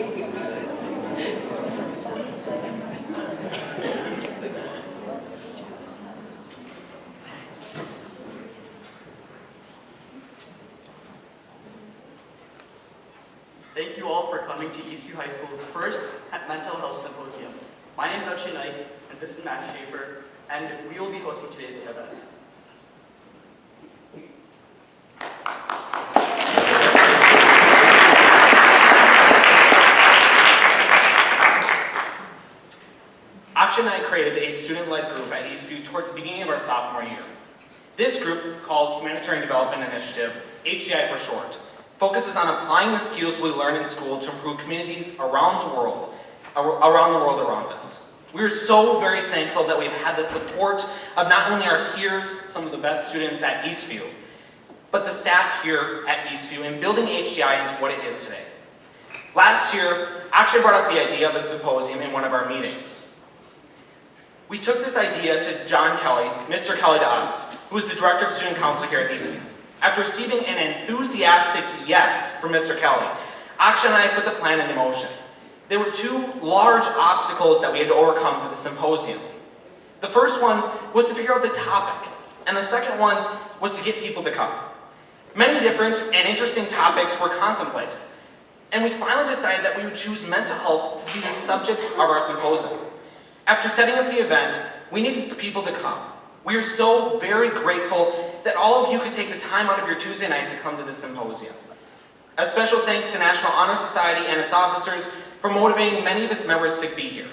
Thank you all for coming to Eastview High School's first Mental Health Symposium. My name is Akshay Naik, and this is Max Schaefer, and we will be hosting today's event. Akshay and I created a student-led group at Eastview towards the beginning of our sophomore year. This group, called Humanitarian Development Initiative, HDI for short, focuses on applying the skills we learn in school to improve communities around the world around us. We are so very thankful that we've had the support of not only our peers, some of the best students at Eastview, but the staff here at Eastview in building HDI into what it is today. Last year, Akshay brought up the idea of a symposium in one of our meetings. We took this idea to John Kelly, Mr. Kelly to us, who is the Director of Student Council here at Eastview. After receiving an enthusiastic yes from Mr. Kelly, Akshay and I put the plan into motion. There were two large obstacles that we had to overcome for the symposium. The first one was to figure out the topic, and the second one was to get people to come. Many different and interesting topics were contemplated, and we finally decided that we would choose mental health to be the subject of our symposium. After setting up the event, we needed some people to come. We are so very grateful that all of you could take the time out of your Tuesday night to come to this symposium. A special thanks to National Honor Society and its officers for motivating many of its members to be here.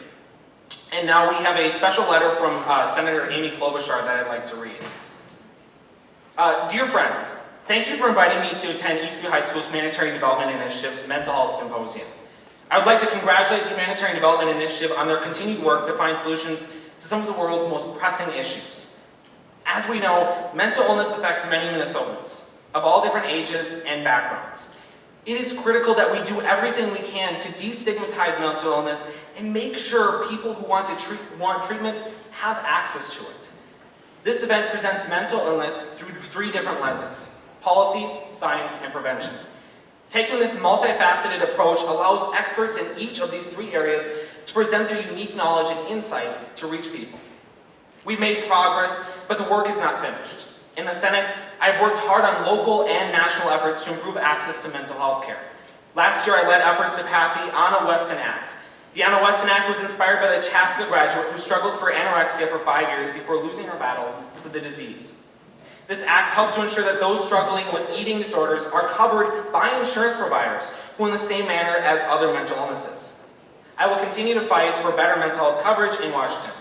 And now we have a special letter from Senator Amy Klobuchar that I'd like to read. Dear friends, thank you for inviting me to attend Eastview High School's Humanitarian Development Initiative's Mental Health Symposium. I would like to congratulate the Humanitarian Development Initiative on their continued work to find solutions to some of the world's most pressing issues. As we know, mental illness affects many Minnesotans of all different ages and backgrounds. It is critical that we do everything we can to destigmatize mental illness and make sure people who want treatment have access to it. This event presents mental illness through three different lenses: policy, science, and prevention. Taking this multifaceted approach allows experts in each of these three areas to present their unique knowledge and insights to reach people. We've made progress, but the work is not finished. In the Senate, I've worked hard on local and national efforts to improve access to mental health care. Last year, I led efforts to pass the Anna Weston Act. The Anna Weston Act was inspired by the Chaska graduate who struggled for anorexia for 5 years before losing her battle with the disease. This act helped to ensure that those struggling with eating disorders are covered by insurance providers who in the same manner as other mental illnesses. I will continue to fight for better mental health coverage in Washington.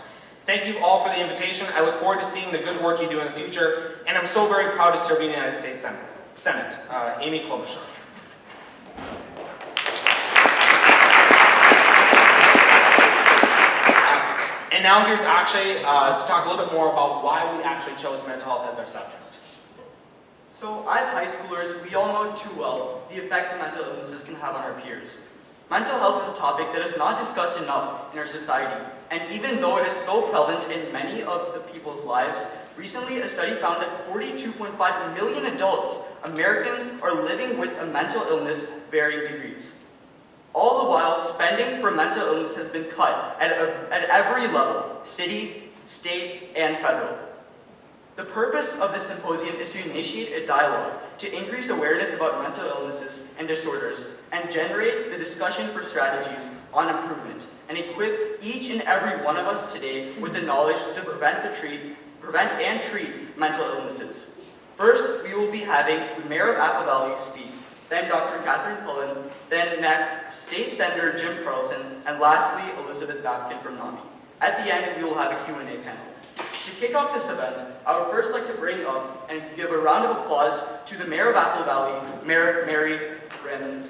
Thank you all for the invitation. I look forward to seeing the good work you do in the future, and I'm so very proud to serve in the United States Senate. Amy Klobuchar. And now here's Akshay to talk a little bit more about why we actually chose mental health as our subject. So, as high schoolers, we all know too well the effects mental illnesses can have on our peers. Mental health is a topic that is not discussed enough in our society, and even though it is so prevalent in many of the people's lives, recently a study found that 42.5 million adults, Americans, are living with a mental illness varying degrees. All the while, spending for mental illness has been cut at every level, city, state, and federal. The purpose of this symposium is to initiate a dialogue to increase awareness about mental illnesses and disorders and generate the discussion for strategies on improvement and equip each and every one of us today with the knowledge to prevent and treat mental illnesses. First, we will be having the Mayor of Apple Valley speak, then Dr. Kathryn Cullen, then next, State Senator Jim Carlson, and lastly, Elizabeth Babkin from NAMI. At the end, we will have a Q&A panel. To kick off this event, I would first like to bring up and give a round of applause to the Mayor of Apple Valley, Mayor Mary Raymond.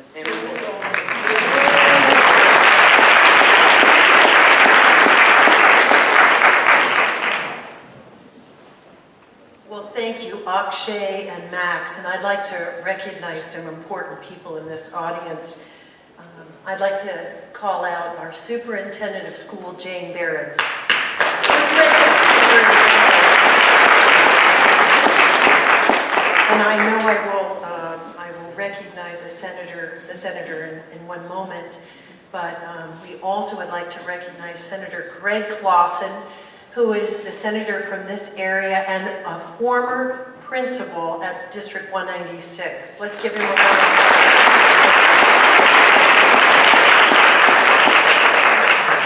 Well, thank you, Akshay and Max, and I'd like to recognize some important people in this audience. I'd like to call out our Superintendent of School, Jane Barons. Terrific superintendent. And I know I will recognize the senator in one moment. but we also would like to recognize Senator Greg Clausen, who is the senator from this area and a former principal at District 196. Let's give him a round of applause.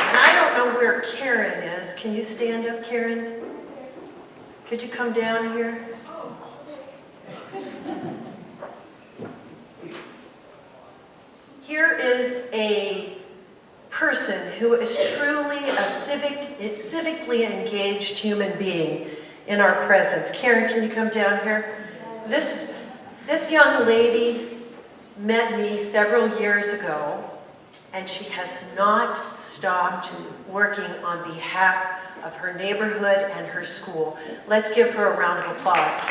And I don't know where Karen is. Can you stand up, Karen? Could you come down here? Here is a person who is truly a civically engaged human being in our presence. Karen, can you come down here? This young lady met me several years ago, and she has not stopped working on behalf of her neighborhood and her school. Let's give her a round of applause.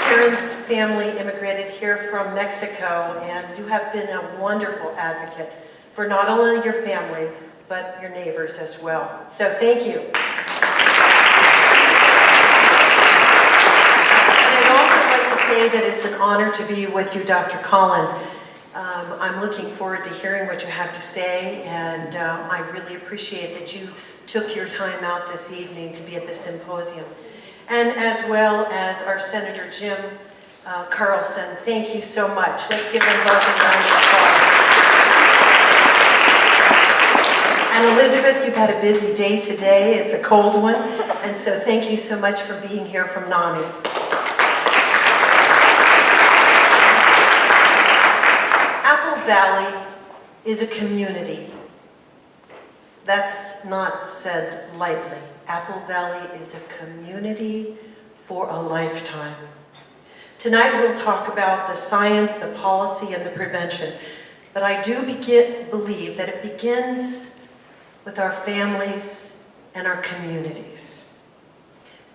Karen's family immigrated here from Mexico, and you have been a wonderful advocate for not only your family, but your neighbors as well. So thank you. And I'd also like to say that it's an honor to be with you, Dr. Cullen. I'm looking forward to hearing what you have to say, and I really appreciate that you took your time out this evening to be at the symposium. And as well as our Senator Jim Carlson, thank you so much. Let's give them both a round of applause. And Elizabeth, you've had a busy day today. It's a cold one. And so thank you so much for being here from NAMI. Apple Valley is a community. That's not said lightly. Apple Valley is a community for a lifetime. Tonight we'll talk about the science, the policy, and the prevention. But I do believe that it begins with our families and our communities.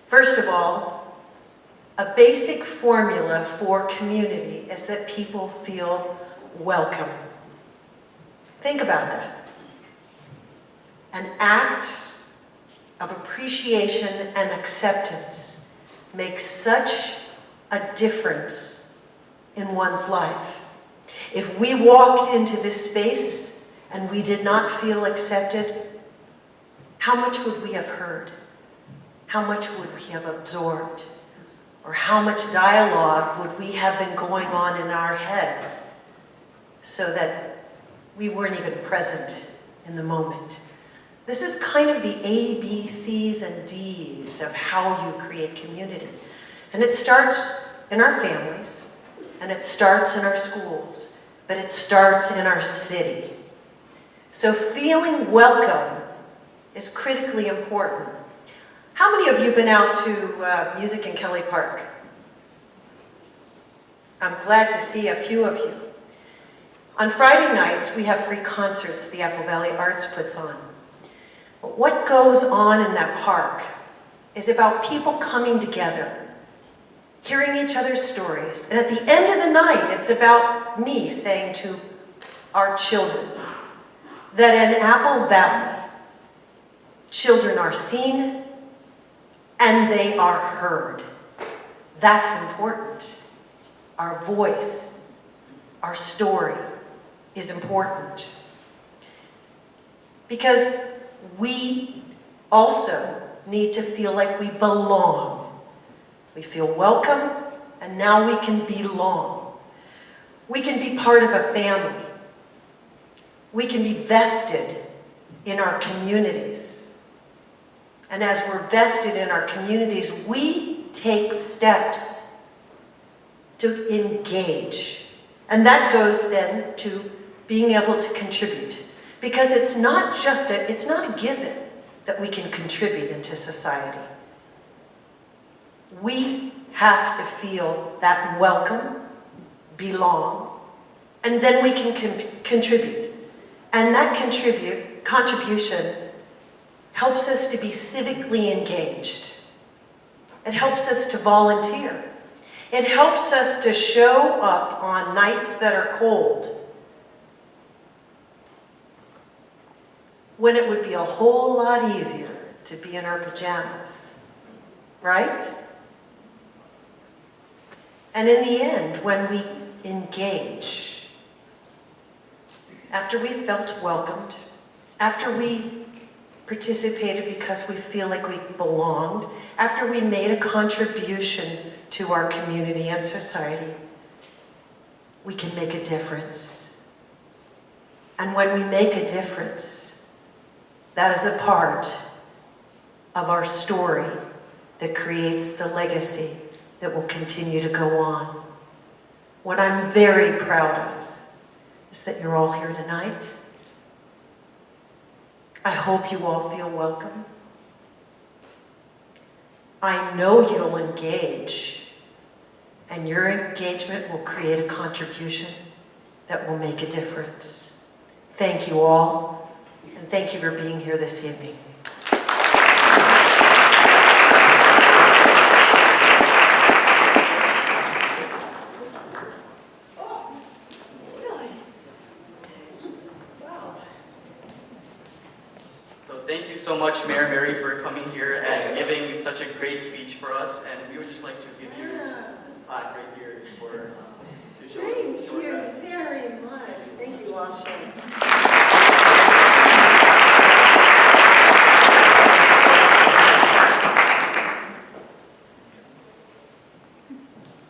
First of all, a basic formula for community is that people feel welcome. Think about that. An act of appreciation and acceptance makes such a difference in one's life. If we walked into this space and we did not feel accepted, how much would we have heard? How much would we have absorbed? Or how much dialogue would we have been going on in our heads so that we weren't even present in the moment? This is kind of the A, B, C's, and D's of how you create community. And it starts in our families, and it starts in our schools, but it starts in our city. So feeling welcome is critically important. How many of you have been out to music in Kelly Park? I'm glad to see a few of you. On Friday nights, we have free concerts the Apple Valley Arts puts on. But what goes on in that park is about people coming together, hearing each other's stories. And at the end of the night, it's about me saying to our children that in Apple Valley, children are seen and they are heard. That's important. Our voice, our story is important. Because we also need to feel like we belong. We feel welcome, and now we can belong. We can be part of a family. We can be vested in our communities. And as we're vested in our communities, we take steps to engage. And that goes then to being able to contribute. Because it's not a given that we can contribute into society. We have to feel that welcome, belong, and then we can contribute. And that contribution helps us to be civically engaged. It helps us to volunteer. It helps us to show up on nights that are cold, when it would be a whole lot easier to be in our pajamas right? And in the end, when we engage, after we felt welcomed, after we participated because we feel like we belonged, after we made a contribution to our community and society, we can make a difference. And when we make a difference, that is a part of our story that creates the legacy that will continue to go on. What I'm very proud of is that you're all here tonight. I hope you all feel welcome. I know you'll engage, and your engagement will create a contribution that will make a difference. Thank you all, and thank you for being here this evening. Thank you so much, Mayor Mary, for coming here and giving such a great speech for us. And we would just like to give you this plaque right here to show us. Thank you very much. Thank you, Ashe.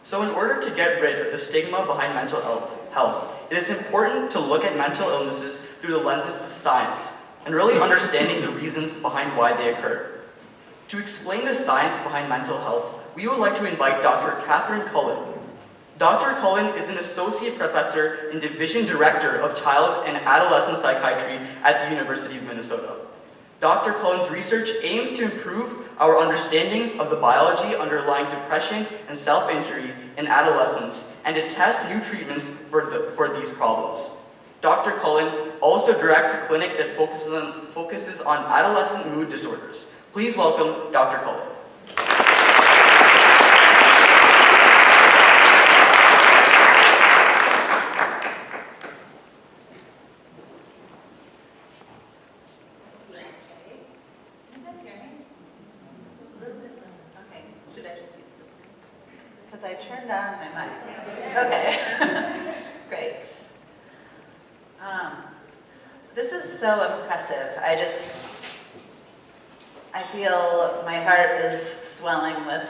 So in order to get rid of the stigma behind mental health, it is important to look at mental illnesses through the lenses of science and really understanding the reasons behind why they occur. To explain the science behind mental health, we would like to invite Dr. Kathryn Cullen. Dr. Cullen is an associate professor and division director of child and adolescent psychiatry at the University of Minnesota. Dr. Cullen's research aims to improve our understanding of the biology underlying depression and self-injury in adolescents and to test new treatments for these problems. Dr. Cullen also directs a clinic that focuses on adolescent mood disorders. Please welcome Dr. Cullen. Okay, should I just use this one? Because I turned on my mic. Okay, great. This is so impressive. I feel my heart is swelling with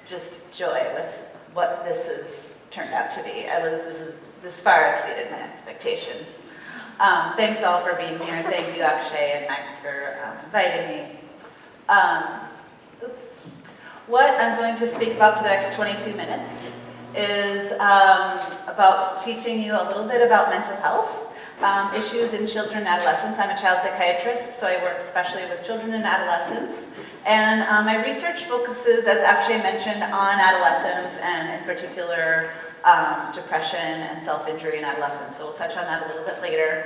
just joy with what this has turned out to be. This far exceeded my expectations. Thanks all for being here. Thank you, Akshay and Max, for inviting me. What I'm going to speak about for the next 22 minutes is about teaching you a little bit about mental health issues in children and adolescents. I'm a child psychiatrist, so I work especially with children and adolescents. And my research focuses, as Akshay mentioned, on adolescents and in particular depression and self-injury in adolescents. So we'll touch on that a little bit later.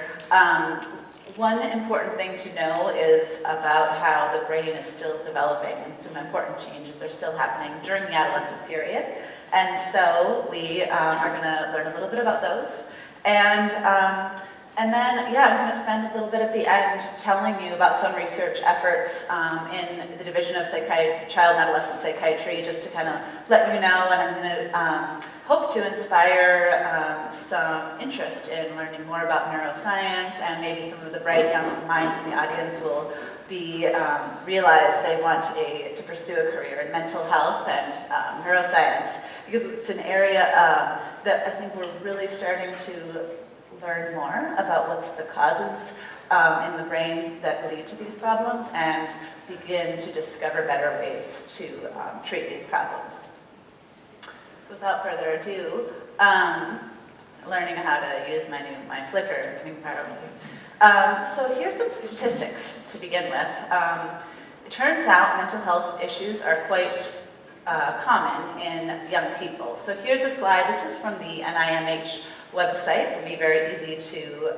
One important thing to know is about how the brain is still developing, and some important changes are still happening during the adolescent period. And so we are going to learn a little bit about those. And then, yeah, I'm going to spend a little bit at the end telling you about some research efforts in the Division of Child and Adolescent Psychiatry, just to kind of let you know, and I'm going to hope to inspire some interest in learning more about neuroscience, and maybe some of the bright young minds in the audience will realize they want to pursue a career in mental health and neuroscience, because it's an area that I think we're really starting to learn more about what's the causes in the brain that lead to these problems, and begin to discover better ways to treat these problems. So without further ado, learning how to use my Flickr, I think probably. So here's some statistics to begin with. It turns out mental health issues are quite common in young people. So here's a slide. This is from the NIMH website. It would be very easy to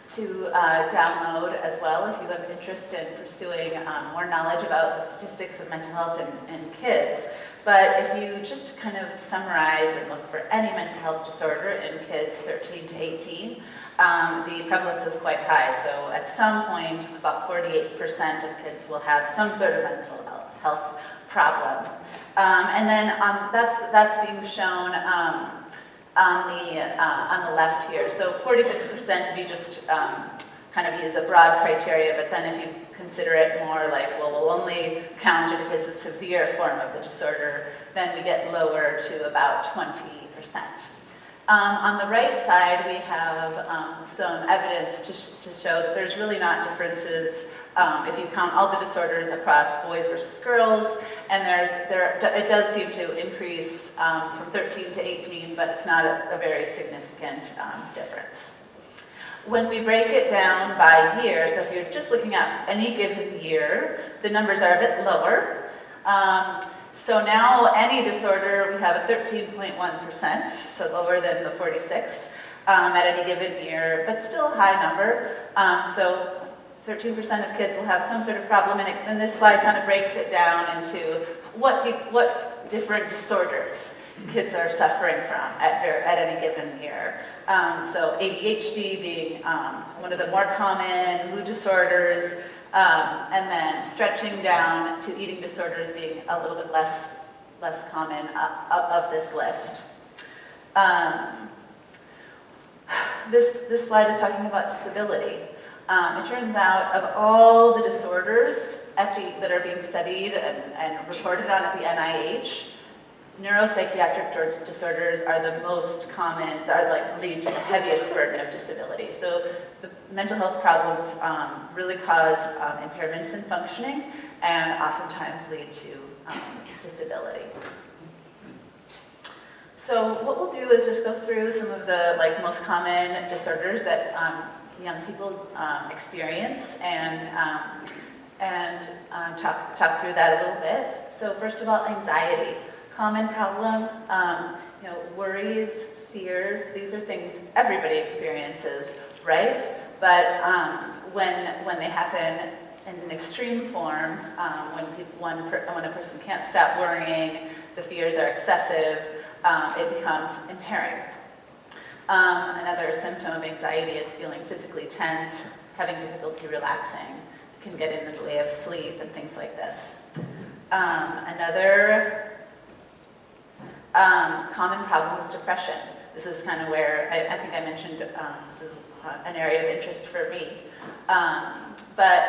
download as well if you have interest in pursuing more knowledge about the statistics of mental health in kids. But if you just kind of summarize and look for any mental health disorder in kids 13 to 18, the prevalence is quite high. So at some point, about 48% of kids will have some sort of mental health problem. And then that's being shown on the left here. So 46% if you just kind of use a broad criteria, but then if you consider it more like, well, we'll only count it if it's a severe form of the disorder, then we get lower to about 20%. On the right side, we have some evidence to show that there's really not differences if you count all the disorders across boys versus girls, and it does seem to increase from 13 to 18, but it's not a very significant difference. When we break it down by year, so if you're just looking at any given year, the numbers are a bit lower. So now any disorder, we have a 13.1%, so lower than the 46 at any given year, but still a high number. So 13% of kids will have some sort of problem, and this slide kind of breaks it down into what different disorders kids are suffering from at any given year. So ADHD being one of the more common, mood disorders, and then stretching down to eating disorders being a little bit less common of this list. This slide is talking about disability. It turns out of all the disorders that are being studied and reported on at the NIH, neuropsychiatric disorders are the most common, lead to the heaviest burden of disability. So the mental health problems really cause impairments in functioning and oftentimes lead to disability. So what we'll do is just go through some of the most common disorders that young people experience and talk through that a little bit. So first of all, anxiety. Common problem, worries, fears, these are things everybody experiences, right? But when they happen in an extreme form, when a person can't stop worrying, the fears are excessive, it becomes impairing. Another symptom of anxiety is feeling physically tense, having difficulty relaxing, can get in the way of sleep and things like this. Another common problem is depression. This is kind of where, I think I mentioned, this is an area of interest for me. But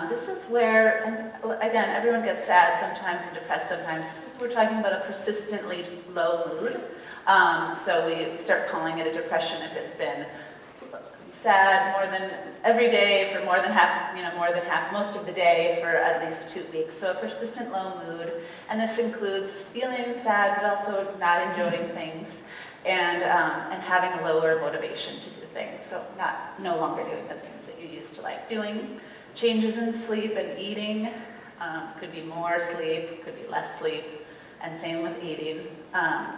this is where, and again, everyone gets sad sometimes and depressed sometimes. We're talking about a persistently low mood. So we start calling it a depression if it's been sad more than every day for more than half, most of the day for at least 2 weeks. So a persistent low mood, and this includes feeling sad but also not enjoying things, and having a lower motivation to do things. So no longer doing the things that you used to like doing. Changes in sleep and eating, could be more sleep, could be less sleep, and same with eating.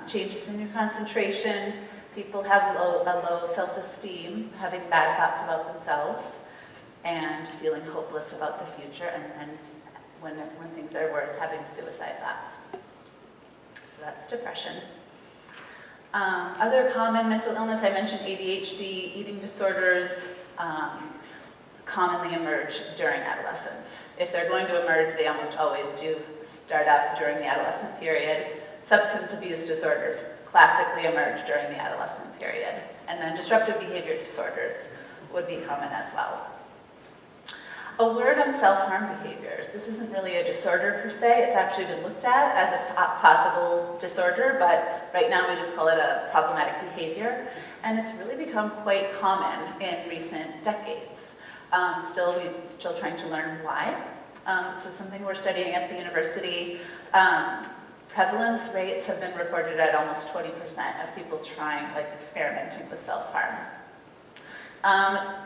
Changes in your concentration. People have a low self-esteem, having bad thoughts about themselves, and feeling hopeless about the future, and then when things are worse, having suicide thoughts. So that's depression. Other common mental illness, I mentioned ADHD, eating disorders, commonly emerge during adolescence. If they're going to emerge, they almost always do start up during the adolescent period. Substance abuse disorders classically emerge during the adolescent period. And then disruptive behavior disorders would be common as well. A word on self-harm behaviors. This isn't really a disorder per se. It's actually been looked at as a possible disorder, but right now we just call it a problematic behavior. And it's really become quite common in recent decades. We're still trying to learn why. This is something we're studying at the university. Prevalence rates have been reported at almost 20% of people experimenting with self-harm.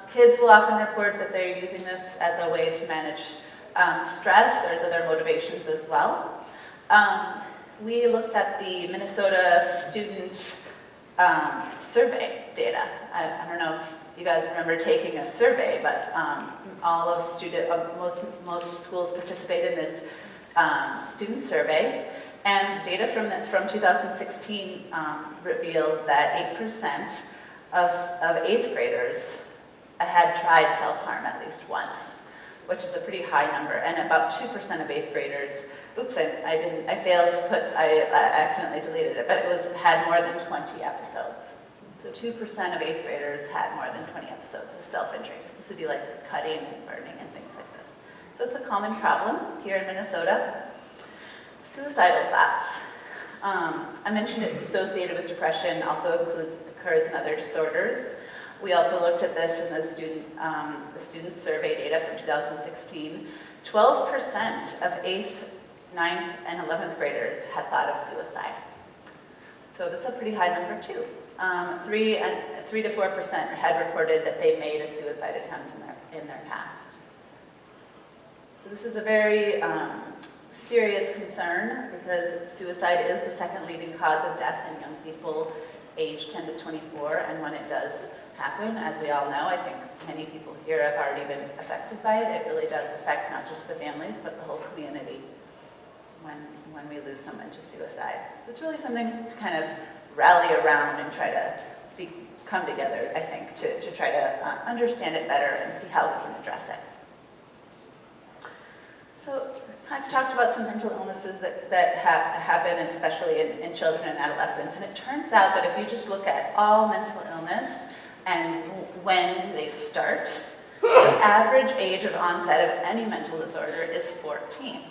Kids will often report that they're using this as a way to manage stress. There's other motivations as well. We looked at the Minnesota student survey data. I don't know if you guys remember taking a survey, but most schools participate in this student survey. And data from 2016 revealed that 8% of 8th graders had tried self-harm at least once. which is a pretty high number, and about 2% of 8th graders, oops, I failed to put, I accidentally deleted it, but had more than 20 episodes. So 2% of 8th graders had more than 20 episodes of self-injuries. This would be like cutting and burning and things like this. So it's a common problem here in Minnesota. Suicidal thoughts. I mentioned it's associated with depression, also occurs in other disorders. We also looked at this in the student survey data from 2016. 12% of 8th, 9th, and 11th graders had thought of suicide. So that's a pretty high number too. 3 to 4% had reported that they made a suicide attempt in their past. So this is a very serious concern because suicide is the second leading cause of death in young people aged 10 to 24, and when it does happen, as we all know, I think many people here have already been affected by it. It really does affect not just the families, but the whole community when we lose someone to suicide. So it's really something to kind of rally around and try to come together, I think, to try to understand it better and see how we can address it. So I've talked about some mental illnesses that happen, especially in children and adolescents, and it turns out that if you just look at all mental illness and when do they start, the average age of onset of any mental disorder is 14.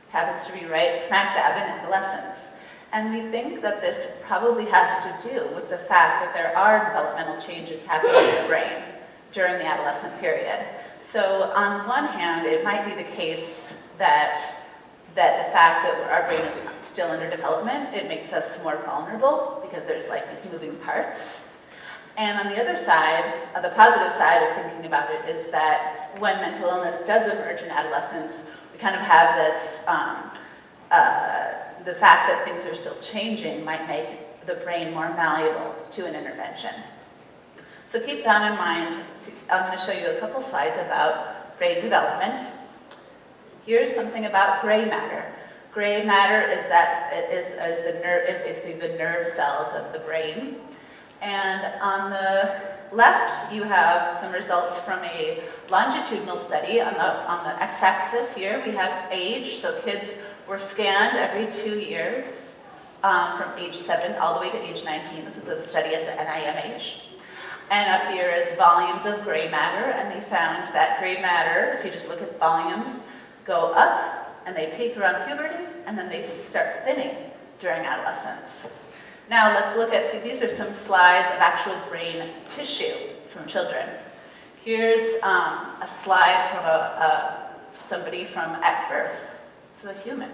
Happens to be right smack dab in adolescence. And we think that this probably has to do with the fact that there are developmental changes happening in the brain during the adolescent period. So on one hand, it might be the case that the fact that our brain is still under development, it makes us more vulnerable because there's like these moving parts. And on the other side, the positive side of thinking about it is that when mental illness does emerge in adolescence, we kind of have this, the fact that things are still changing might make the brain more malleable to an intervention. So keep that in mind. I'm going to show you a couple slides about brain development. Here's something about gray matter. Gray matter is basically the nerve cells of the brain. And on the left, you have some results from a longitudinal study. On the x-axis here, we have age. So kids were scanned every 2 years from age 7 all the way to age 19. This was a study at the NIMH. And up here is volumes of gray matter, and they found that gray matter, if you just look at volumes, go up, and they peak around puberty, and then they start thinning during adolescence. Now let's look at, see, these are some slides of actual brain tissue from children. Here's a slide from somebody from at birth. This is a human.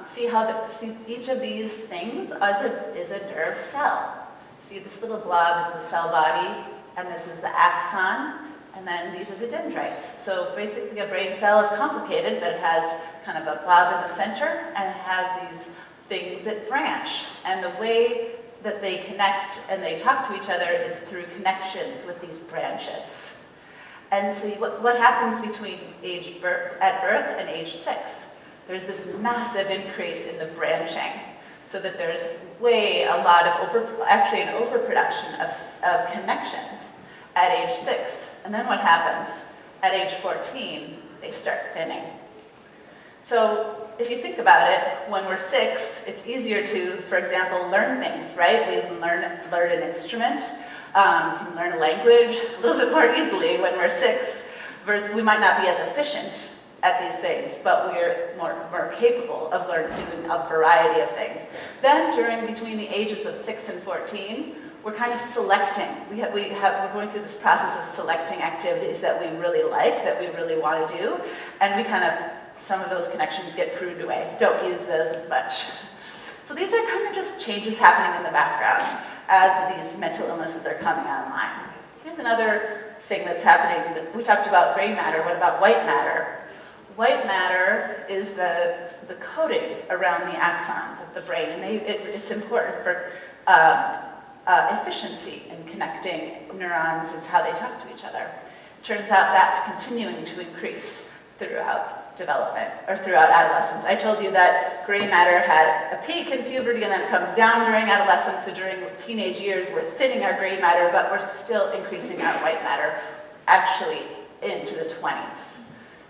See each of these things is a nerve cell. See, this little blob is the cell body, and this is the axon, and then these are the dendrites. So basically a brain cell is complicated, but it has kind of a blob in the center, and it has these things that branch. And the way that they connect and they talk to each other is through connections with these branches. And so what happens between at birth and age 6? There's this massive increase in the branching, so that there's actually an overproduction of connections at age 6. And then what happens? At age 14, they start thinning. So if you think about it, when we're 6, it's easier to, for example, learn things, right? We can learn an instrument, we can learn a language a little bit more easily when we're 6, versus we might not be as efficient at these things, but we're more capable of doing a variety of things. Then between the ages of 6 and 14, we're kind of selecting. We're going through this process of selecting activities that we really like, that we really want to do, and some of those connections get pruned away. Don't use those as much. So these are kind of just changes happening in the background as these mental illnesses are coming online. Here's another thing that's happening. We talked about gray matter. What about white matter? White matter is the coating around the axons of the brain, and it's important for efficiency in connecting neurons and how they talk to each other. Turns out that's continuing to increase throughout development, or throughout adolescence. I told you that gray matter had a peak in puberty and then it comes down during adolescence, so during teenage years we're thinning our gray matter, but we're still increasing our white matter, actually into the 20s.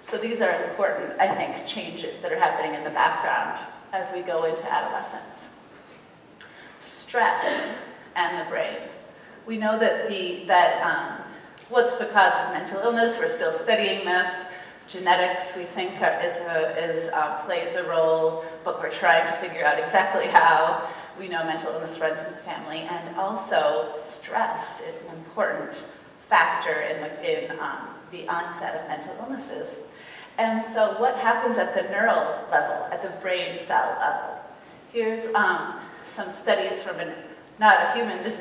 So these are important, I think, changes that are happening in the background as we go into adolescence. Stress and the brain. We know that what's the cause of mental illness? We're still studying this. Genetics, we think, plays a role, but we're trying to figure out exactly how. We know mental illness runs in the family, and also stress is an important factor in the onset of mental illnesses. And so what happens at the neural level, at the brain cell level? Here's some studies from these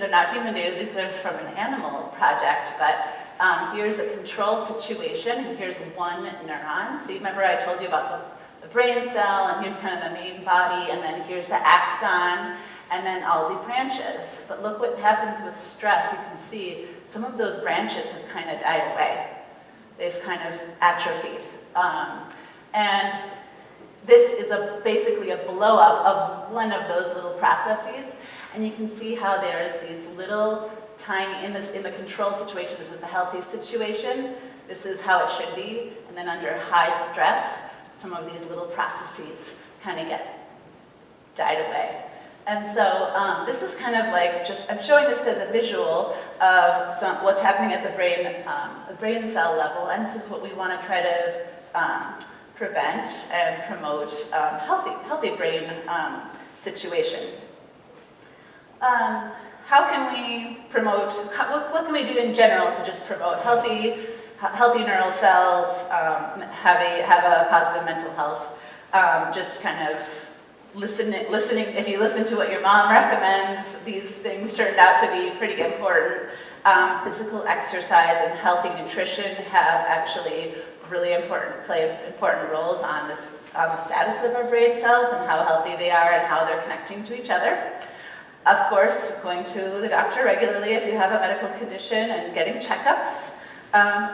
are not human data, these are from an animal project, but here's a control situation, and here's one neuron. See, remember I told you about the brain cell, and here's kind of the main body, and then here's the axon, and then all the branches. But look what happens with stress. You can see some of those branches have kind of died away. They've kind of atrophied. And this is basically a blow-up of one of those little processes. And you can see how there's these little tiny, in the control situation, this is the healthy situation, this is how it should be, and then under high stress, some of these little processes kind of get died away. And so this is kind of like I'm showing this as a visual of what's happening at the brain cell level, and this is what we want to try to prevent and promote healthy brain situation. How can we promote, what can we do in general to just promote healthy neural cells, have a positive mental health? Just kind of listening, if you listen to what your mom recommends, these things turned out to be pretty important. Physical exercise and healthy nutrition have actually play important roles on the status of our brain cells and how healthy they are and how they're connecting to each other. Of course, going to the doctor regularly if you have a medical condition and getting checkups.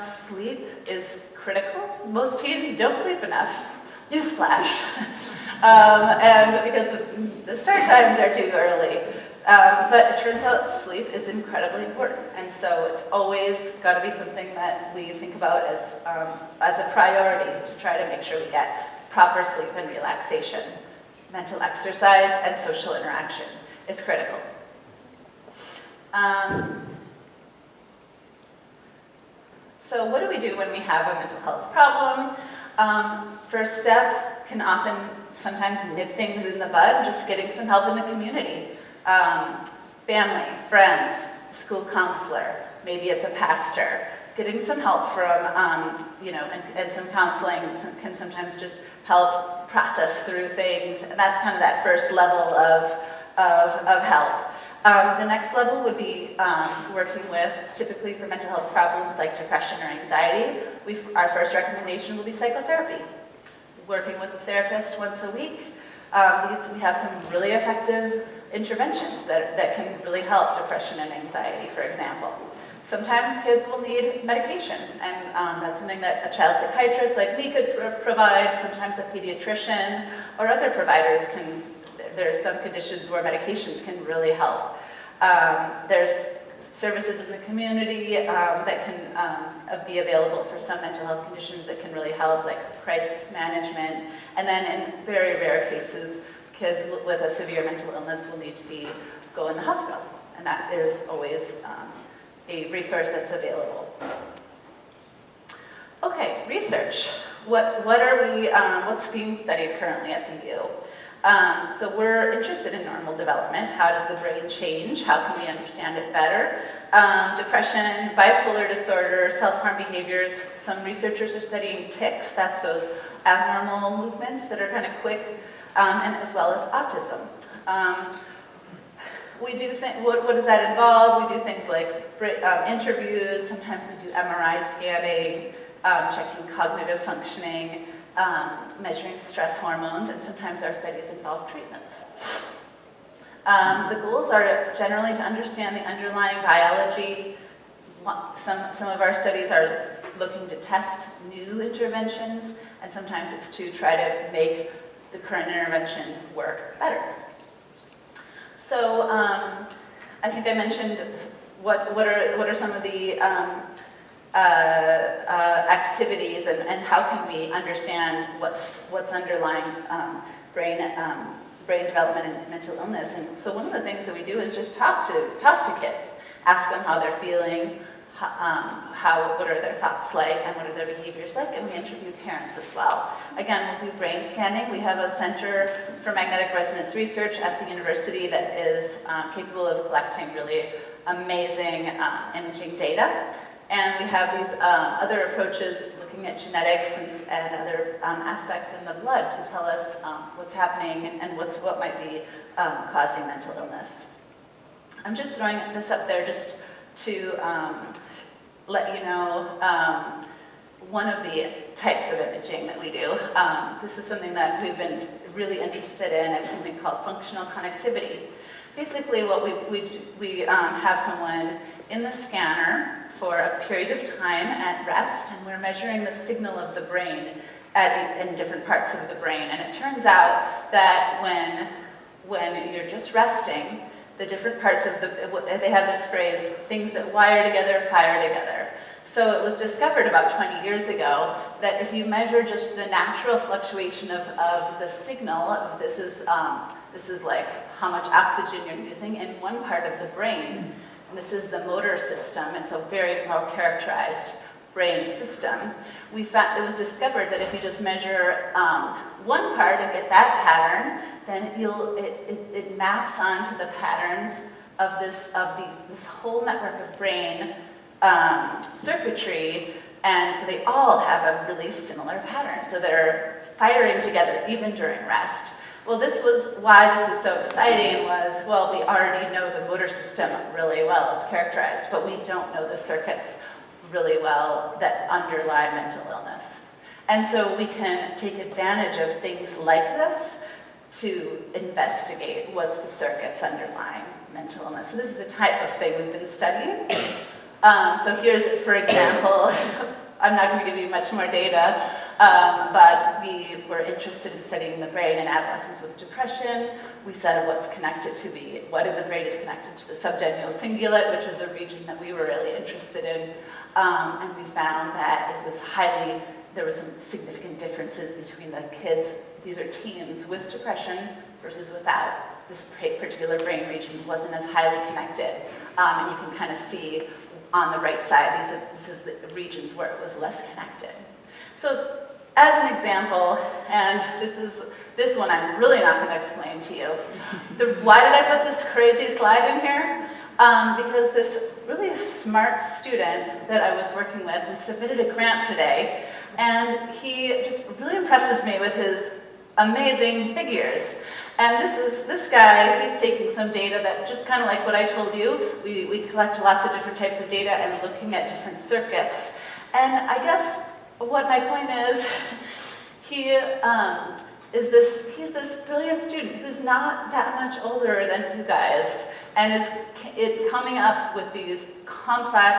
Sleep is critical. Most teens don't sleep enough. Newsflash. And because the start times are too early. But it turns out sleep is incredibly important. And so it's always got to be something that we think about as a priority to try to make sure we get proper sleep and relaxation. Mental exercise and social interaction. It's critical. So what do we do when we have a mental health problem? First step can sometimes nip things in the bud, just getting some help in the community. Family, friends, school counselor, maybe it's a pastor. Getting some help from, and some counseling can sometimes just help process through things. And that's kind of that first level of help. The next level would be working with, typically for mental health problems like depression or anxiety, our first recommendation will be psychotherapy. Working with a therapist once a week. We have some really effective interventions that can really help depression and anxiety, for example. Sometimes kids will need medication, and that's something that a child psychiatrist like me could provide, sometimes a pediatrician or other providers can. There's some conditions where medications can really help. There's services in the community that can be available for some mental health conditions that can really help, like crisis management. And then in very rare cases, kids with a severe mental illness will need to go in the hospital. And that is always a resource that's available. Okay, research. What's being studied currently at the U? So we're interested in normal development. How does the brain change? How can we understand it better? Depression, bipolar disorder, self-harm behaviors. Some researchers are studying tics. That's those abnormal movements that are kind of quick, and as well as autism. We do what does that involve? We do things like interviews. Sometimes we do MRI scanning, checking cognitive functioning, measuring stress hormones, and sometimes our studies involve treatments. The goals are generally to understand the underlying biology. Some of our studies are looking to test new interventions, and sometimes it's to try to make the current interventions work better. So I think I mentioned what are some of the activities and how can we understand what's underlying brain development and mental illness. And so one of the things that we do is just talk to kids, ask them how they're feeling, what are their thoughts like, and what are their behaviors like, and we interview parents as well. Again, we'll do brain scanning. We have a center for magnetic resonance research at the university that is capable of collecting really amazing imaging data. And we have these other approaches to looking at genetics and other aspects in the blood to tell us what's happening and what might be causing mental illness. I'm just throwing this up there just to let you know one of the types of imaging that we do. This is something that we've been really interested in. It's something called functional connectivity. Basically, what we have someone in the scanner for a period of time at rest, and we're measuring the signal of the brain in different parts of the brain. And it turns out that when you're just resting, the different parts of they have this phrase, things that wire together, fire together. So it was discovered about 20 years ago that if you measure just the natural fluctuation of the signal of this is like how much oxygen you're using in one part of the brain, and this is the motor system. It's a very well characterized brain system. It was discovered that if you just measure one part and get that pattern, then it maps onto the patterns of this whole network of brain circuitry, and so they all have a really similar pattern. So they're firing together even during rest. Well, this was why this is so exciting well, we already know the motor system really well. It's characterized, but we don't know the circuits really well that underlie mental illness. And so we can take advantage of things like this to investigate what's the circuits underlying mental illness. So this is the type of thing we've been studying. So here's, for example, I'm not going to give you much more data, but we were interested in studying the brain in adolescents with depression. We said what in the brain is connected to the subgenual cingulate, which is a region that we were really interested in. And we found that there were some significant differences between the kids. These are teens with depression versus without. This particular brain region wasn't as highly connected. And you can kind of see on the right side, this is the regions where it was less connected. So as an example, and this one I'm really not going to explain to you. Why did I put this crazy slide in here? Because this really smart student that I was working with, we submitted a grant today, and he just really impresses me with his amazing figures. And this guy, he's taking some data that just kind of like what I told you, we collect lots of different types of data and looking at different circuits. And I guess what my point is, he's this brilliant student who's not that much older than you guys, and is coming up with these complex